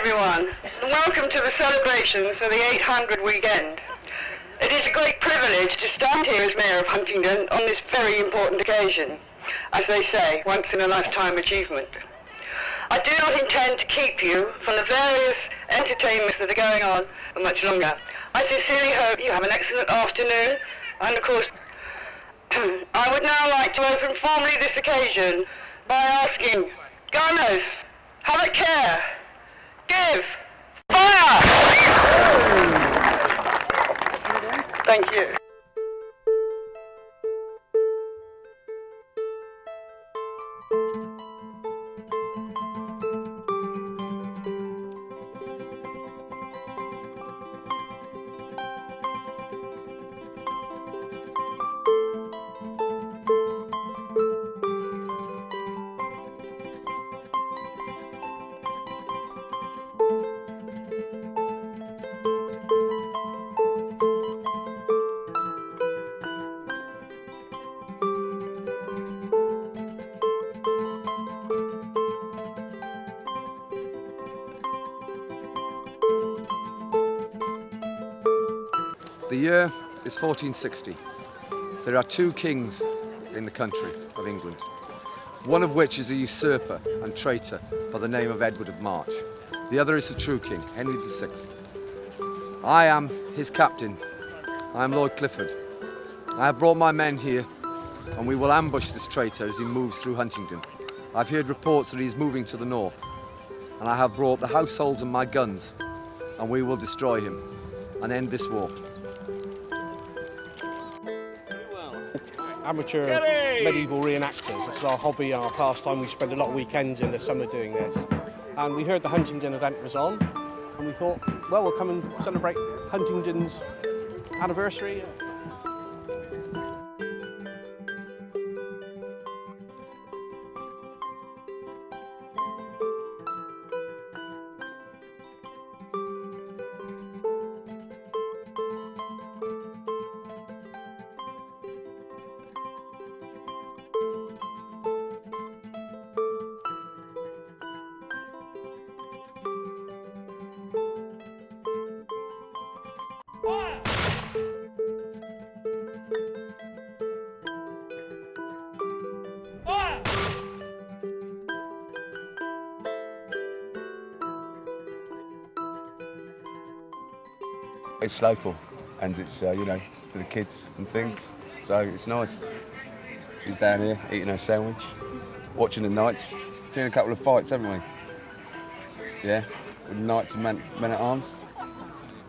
everyone, and welcome to the celebrations for the 800 weekend. It is a great privilege to stand here as Mayor of Huntingdon on this very important occasion. As they say, once in a lifetime achievement. I do not intend to keep you from the various entertainments that are going on for much longer. I sincerely hope you have an excellent afternoon, and of course, I would now like to open formally this occasion by asking, gunners, have a care, give, fire! Thank you. The year is 1460. There are two kings in the country of England, one of which is a usurper and traitor by the name of Edward of March. The other is the true king, Henry VI. I am his captain. I am Lord Clifford. I have brought my men here, and we will ambush this traitor as he moves through Huntingdon. I've heard reports that he is moving to the north, and I have brought the households and my guns, and we will destroy him and end this war. Amateur medieval reenactors. This is our hobby, our pastime. We spend a lot of weekends in the summer doing this. And we heard the Huntingdon event was on, and we thought, well, we'll come and celebrate Huntingdon's anniversary. It's local, and it's you know, for the kids and things, so it's nice. She's down here eating her sandwich, watching the knights, seen a couple of fights, haven't we? Yeah, with the knights and men at arms.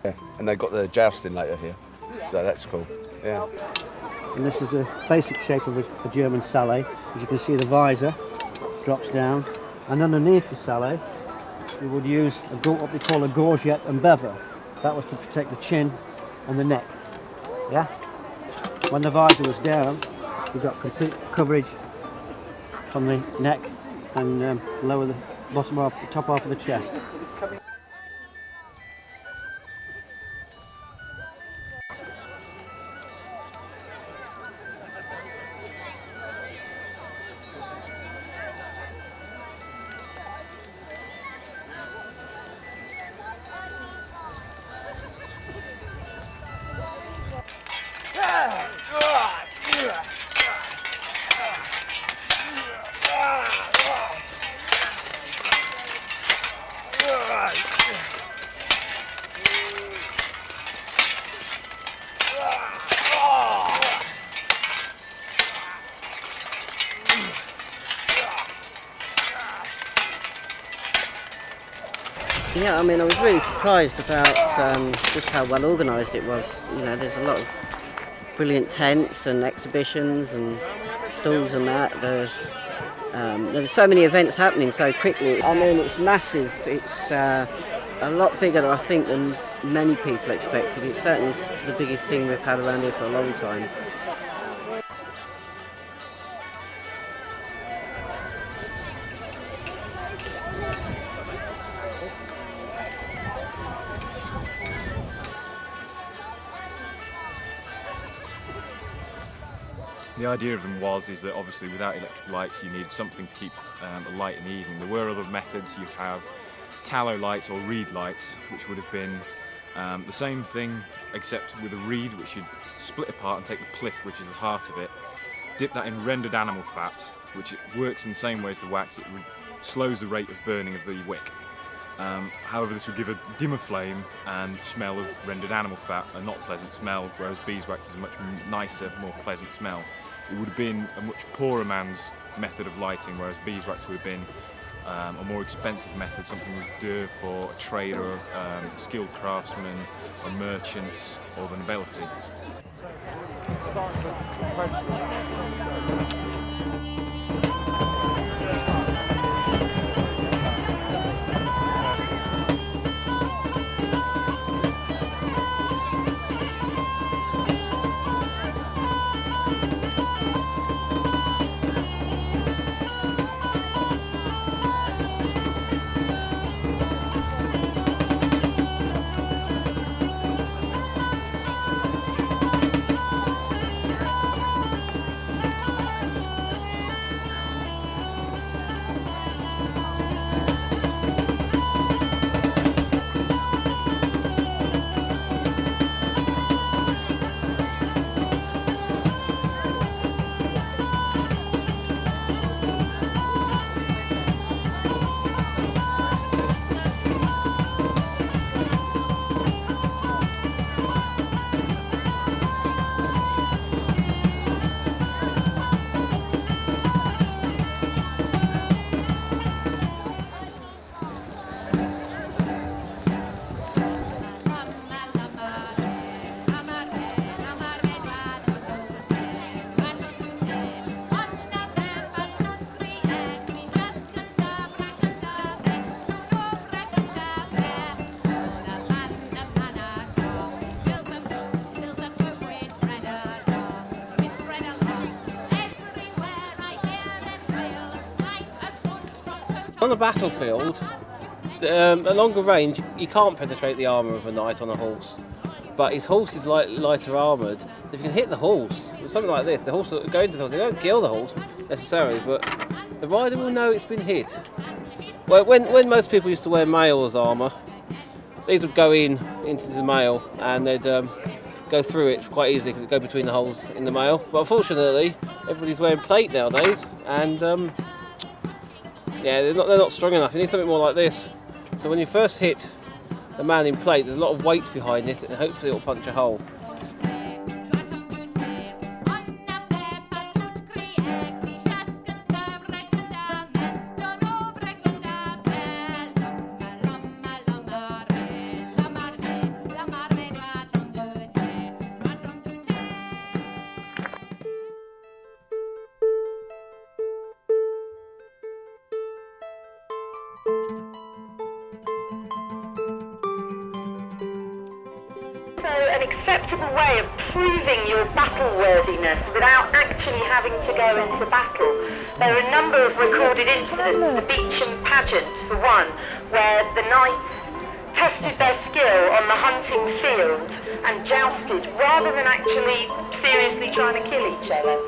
Yeah, and they've got the jousting later here, so that's cool. Yeah. And this is the basic shape of a German sallet. As you can see, the visor drops down, and underneath the sallet, we would use what we call a gorget and bevel. That was to protect the chin and the neck. Yeah. When the visor was down, we got complete coverage from the neck and lower the bottom half, the top half of the chest. Yeah, I mean, I was really surprised about just how well organised it was. You know, there's a lot of brilliant tents and exhibitions and stalls and that. There were so many events happening so quickly. I mean, it's massive. It's a lot bigger, I think, than many people expected. It's certainly the biggest thing we've had around here for a long time. The idea of them is that obviously without electric lights you need something to keep alight in the evening. There were other methods. You have tallow lights or reed lights, which would have been the same thing except with a reed which you'd split apart and take the pith, which is the heart of it, dip that in rendered animal fat, which it works in the same way as the wax. It slows the rate of burning of the wick. However, this would give a dimmer flame and smell of rendered animal fat, a not pleasant smell, whereas beeswax is a much nicer, more pleasant smell. It would have been a much poorer man's method of lighting, whereas beeswax would have been a more expensive method, something we'd do for a trader, a skilled craftsman, a merchant, or the nobility. On the battlefield, at longer range, you can't penetrate the armour of a knight on a horse, but his horse is lighter armoured. So if you can hit the horse, with something like this, the horse will go into the horse. They don't kill the horse necessarily, but the rider will know it's been hit. Well, when most people used to wear mail as armour, these would go into the mail and they'd go through it quite easily because it go between the holes in the mail. But unfortunately, everybody's wearing plate nowadays, and yeah, they're not strong enough. You need something more like this. So when you first hit a man in plate, there's a lot of weight behind it, and hopefully it'll punch a hole. An acceptable way of proving your battle worthiness without actually having to go into battle. There are a number of recorded incidents, the Beecham pageant for one, where the knights tested their skill on the hunting field and jousted rather than actually seriously trying to kill each other.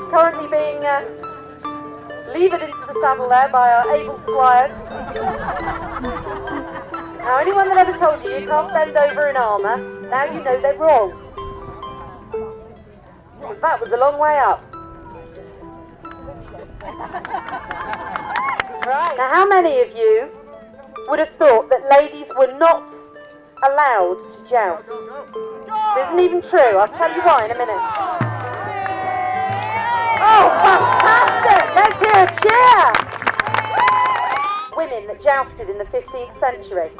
Currently being levered into the saddle there by our able squires. Now anyone that ever told you you can't bend over in armour, now you know they're wrong. because that was a long way up. Right. Now, how many of you would have thought that ladies were not allowed to joust? This isn't even true. I'll tell you why in a minute. Oh, fantastic! Let's hear a cheer! Women that jousted in the 15th century.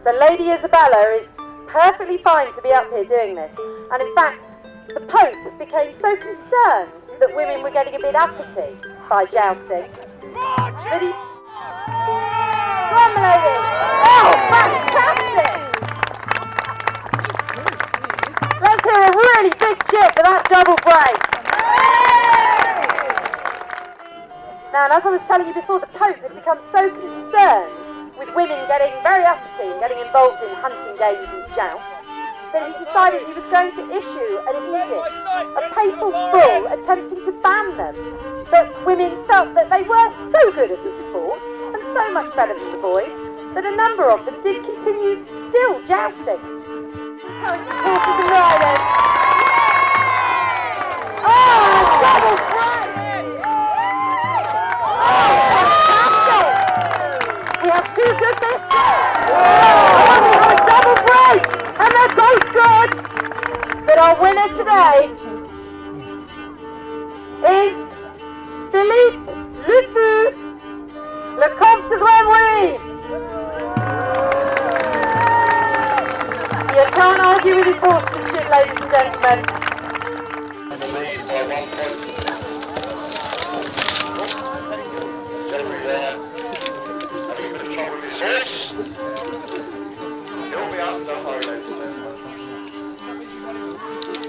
So Lady Isabella is perfectly fine to be up here doing this. And in fact, the Pope became so concerned that women were getting a bit uppity by jousting that he... Come on, my ladies! Oh, fantastic! Let's hear a really big cheer for that double break. Now, and as I was telling you before, the Pope had become so concerned with women getting very uppity and getting involved in hunting games and jousts that he decided he was going to issue an edict, a papal bull attempting to ban them. But women felt that they were so good at the sport and so much better than the boys that a number of them did continue still jousting. Encouraging horses and riders. Oh, a double break! Oh, fantastic! We have two good this year. Oh, we have a double break! And they're both good! But our winner today is Philippe Le Fou, Le Comte de Grenouille. You can't argue with his horsemanship, ladies and gentlemen.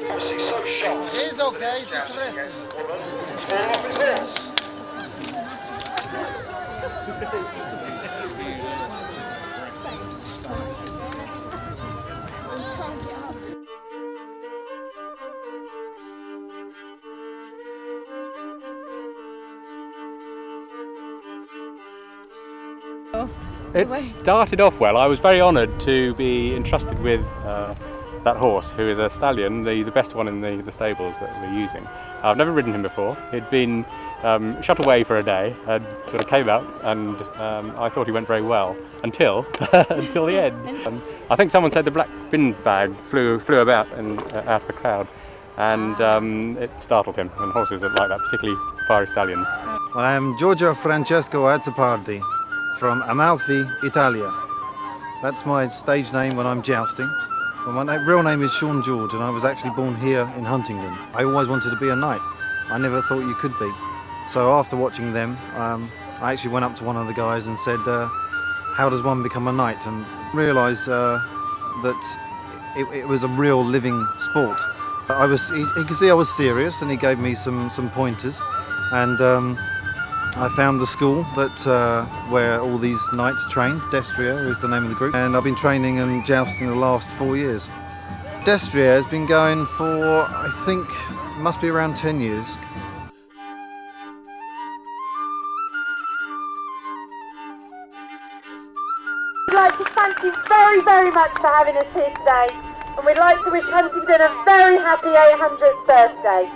Obviously so shocked. He's okay, Against the woman. He's fallen off his horse. It started off well. I was very honoured to be entrusted with that horse, who is a stallion, the best one in the stables that we're using. I've never ridden him before. He'd been shut away for a day and sort of came out, and I thought he went very well until until the end. I think someone said the black bin bag flew about and out of the crowd, and it startled him, and horses are like that, particularly fiery stallions. I am Giorgio Francesco Azzopardi from Amalfi, Italia. That's my stage name when I'm jousting. Well, my real name is Sean George, and I was actually born here in Huntingdon. I always wanted to be a knight. I never thought you could be. So after watching them, I actually went up to one of the guys and said, how does one become a knight? And realised that it was a real living sport. He could see I was serious, and he gave me some pointers. And I found the school that where all these knights train. Destria is the name of the group, and I've been training and jousting the last 4 years. Destria has been going for, I think, must be around 10 years. We'd like to thank you very, very much for having us here today, and we'd like to wish Huntingdon a very happy 800th birthday.